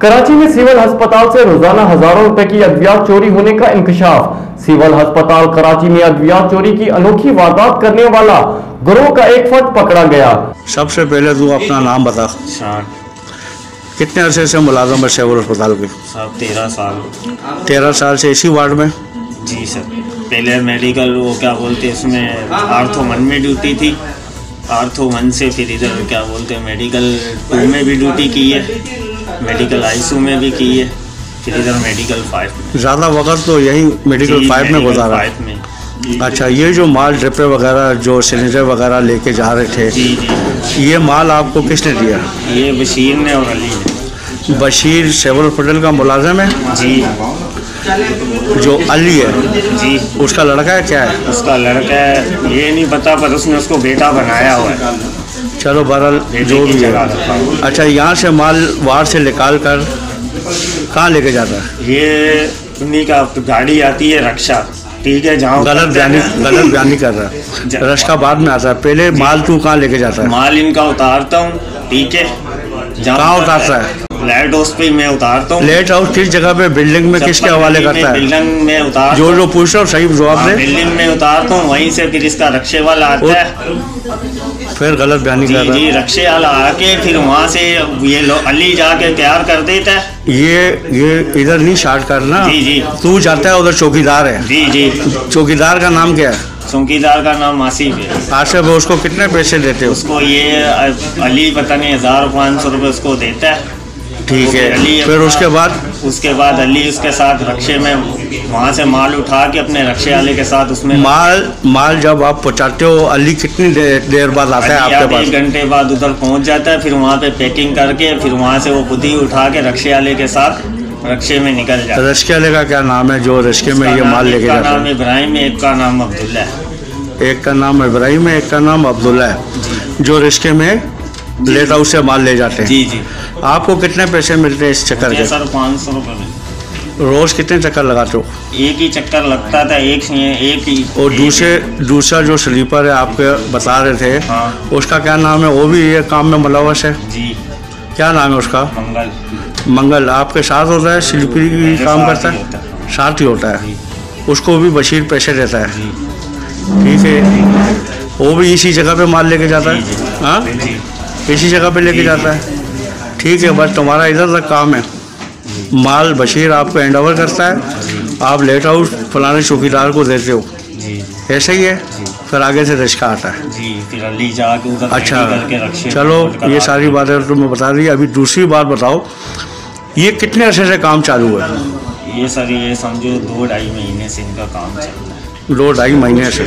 कराची में सिविल अस्पताल से रोजाना हजारों रुपए की अद्वियात चोरी होने का इंकशाफ। सिविल अस्पताल कराची में अद्वियात चोरी की अनोखी वारदात करने वाला गिरोह का एक फर्द पकड़ा गया। सबसे पहले तू अपना नाम बता। कितने अरसे से मुलाजम है सिविल अस्पताल के? साहब 13 साल। 13 साल से इसी वार्ड में? जी सर, पहले मेडिकल वो क्या बोलते हैं इसमें आर्थो 1 में ड्यूटी थी। आर्थो 1 से फिर इधर क्या बोलते हैं मेडिकल 2 में भी ड्यूटी की है, मेडिकल ICU में भी की है, फिर इधर मेडिकल 5 में। ज़्यादा वक्त तो यही मेडिकल 5 में गुजारा? 5 में। अच्छा, ये जो माल ड्रिपे वगैरह जो सिलेंडर वगैरह लेके जा रहे थे, जी जी, ये माल आपको किसने दिया? ये बशीर ने और अली ने। बशीर सिविल अस्पताल का मुलाजिम है? जी। जो अली है जी, उसका लड़का है? क्या है उसका लड़का है ये नहीं पता, पर उसने उसको बेटा बनाया हुआ है। चलो बहरहाल जो भी है। अच्छा, यहाँ से माल वार से निकाल कर कहाँ लेके जाता है? ये उन्हीं का गाड़ी आती है रक्षा, ठीक है, जहाँ गलत बयानी कर रहा है। रश्का बाद में आता है, पहले माल तू कहाँ लेके जाता है? माल इनका उतारता हूँ, ठीक है। कहाँ उतारता है? लाइट हाउस पे मैं उतारता हूँ। लाइट हाउस किस जगह पे? बिल्डिंग में किसके हवाले करता है? बिल्डिंग में उतार जो पूछ रहा हूँ सही जवाब दे। बिल्डिंग में उतारता हूँ, वहीं से फिर इसका रक्षे वाला आता है। फिर गलत बयानी कर रहा है। जी, रक्षे वाला आके फिर वहाँ से ये अली जाके तैयार कर देता है। ये इधर नहीं शार्ट करना। जी जी, तू जाता है उधर चौकीदार है? जी जी। चौकीदार का नाम क्या है? चौकीदार का नाम आसिफ है। आसिफ है। उसको कितने पैसे देते हो? उसको ये अली पता नहीं 1500 रुपये उसको देता है। ठीक है, फिर उसके बाद अली उसके साथ रक्षे में वहाँ से माल उठा के अपने रक्षे वाले के साथ उसमें माल जब आप पहुँचाते हो, अली कितनी देर बाद आता है आपके पास? 1 घंटे बाद उधर पहुँच जाता है, फिर वहाँ पे पैकिंग करके फिर वहाँ से वो खुद ही उठा के रक्षे वाले के साथ रक्षे में निकल जाता है। रक्षे वाले का क्या नाम है जो रक्षे में ये माल लेके जाता है? एक का नाम इब्राहिम है, एक का नाम अब्दुल्ला है। एक का नाम इब्राहिम है, एक का नाम अब्दुल्ला है, जो रिश्के में लेट हाउस से माल ले जाते हैं। जी जी। आपको कितने पैसे मिलते हैं इस चक्कर के? सर 500 रुपये मिलते। रोज कितने चक्कर लगाते हो? एक ही चक्कर लगता था, एक ही। और दूसरा जो स्लीपर है आपके बता रहे थे, हाँ, उसका क्या नाम है? वो भी ये काम में मुलव्वस है? जी। क्या नाम है उसका? मंगल। आपके साथ होता है? स्लीपर की काम करता है? साथ ही होता है। उसको भी बशीर पैसे देता है? ठीक है, वो भी इसी जगह पे माल लेके जाता है? हाँ, इसी जगह पे लेके जाता है। ठीक है, बस तुम्हारा इधर तक काम है। माल बशीर आपको हैंड ओवर करता है, आप लेट हाउस फलाने चौकीदार को देते हो, ऐसे ही है। फिर आगे से रिश्का आता है। जी, फिर अली जाके उधर। अच्छा, चलो ये सारी बातें तुम्हें बता दी। अभी दूसरी बात बताओ, ये कितने अर्से से काम चालू है? ये सर ये समझो 2-2.5 महीने से इनका काम चल रहा है। 2-2.5 महीने से?